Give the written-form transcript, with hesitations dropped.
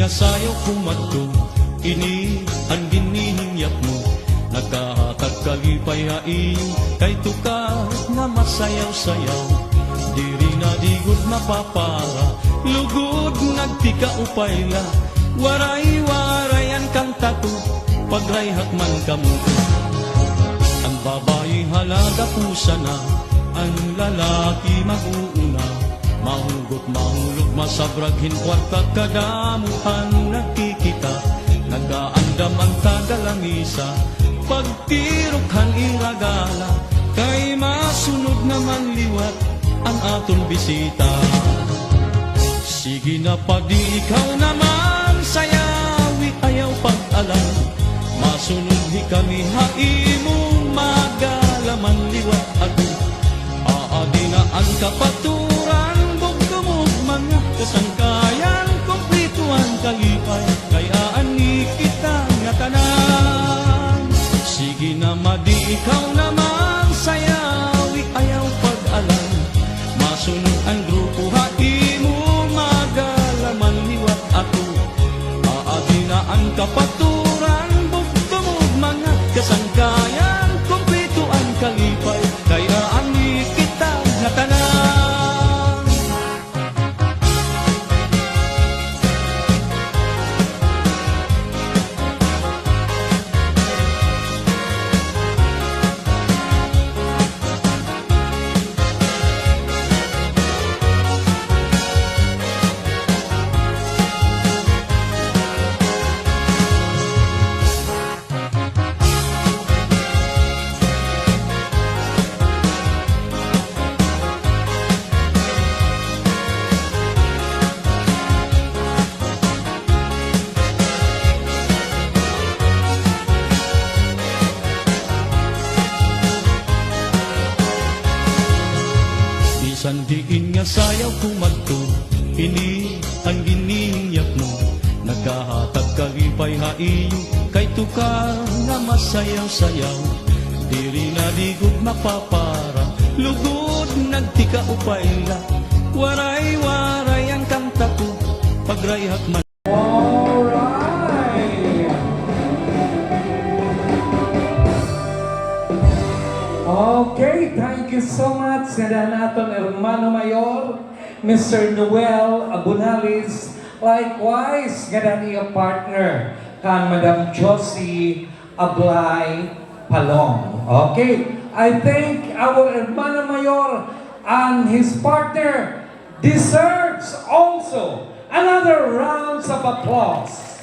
nga sayaw kumadto, ini ang ginihingyap mo. Nagkahatag kalipay hain, kay tukar nga masayaw-sayaw. Diri na digod mapapara, lugod nagtika upayla. Waray-warayan kang tato, pagrayhat man kamuto. Ang babae halaga pusa na, ang lalaki mag-uuna. Mahugot, mahulog, masabraghin, kwarta kadamuhan nakikita. Nagaandam ang tagalangisa, pagtirokhan iragala. Kay masunod naman liwat ang aton bisita. Sige na pagdi ikaw naman, sayawi ayaw pag-alam. Masunod hi kami haimong magalaman liwat ako. Aadinaan kapaturan, bugdumog mga kasangkayan, kumplituan kalipay, kaya ani kita nga tanan. Sige na madi ikaw naman, sayawi ayaw pag-alam. Masunod ang grupo haimong magalaman liwat ako. Aadinaan kapaturan, bugdumog mga kasangkayan, kumplituan kalipay, kaya ani kita nga tanan. Sandiin nga sayaw kumadto, ini ang ginihingyap mo. Nagkahatag kalipay haiyo, kay tukar nga masayaw-sayaw. Diri na digod mapapara, lugod nagtika upayla. Waray-waray ang kanta ko, pagrayhat man. Okay, thank you so much sa naton Hermano Mayor, Mr. Noel Abunales. Likewise, ganda niya partner kan Madam Josie Ablay Palong. Okay, I think our Hermano Mayor and his partner deserves also another round of applause.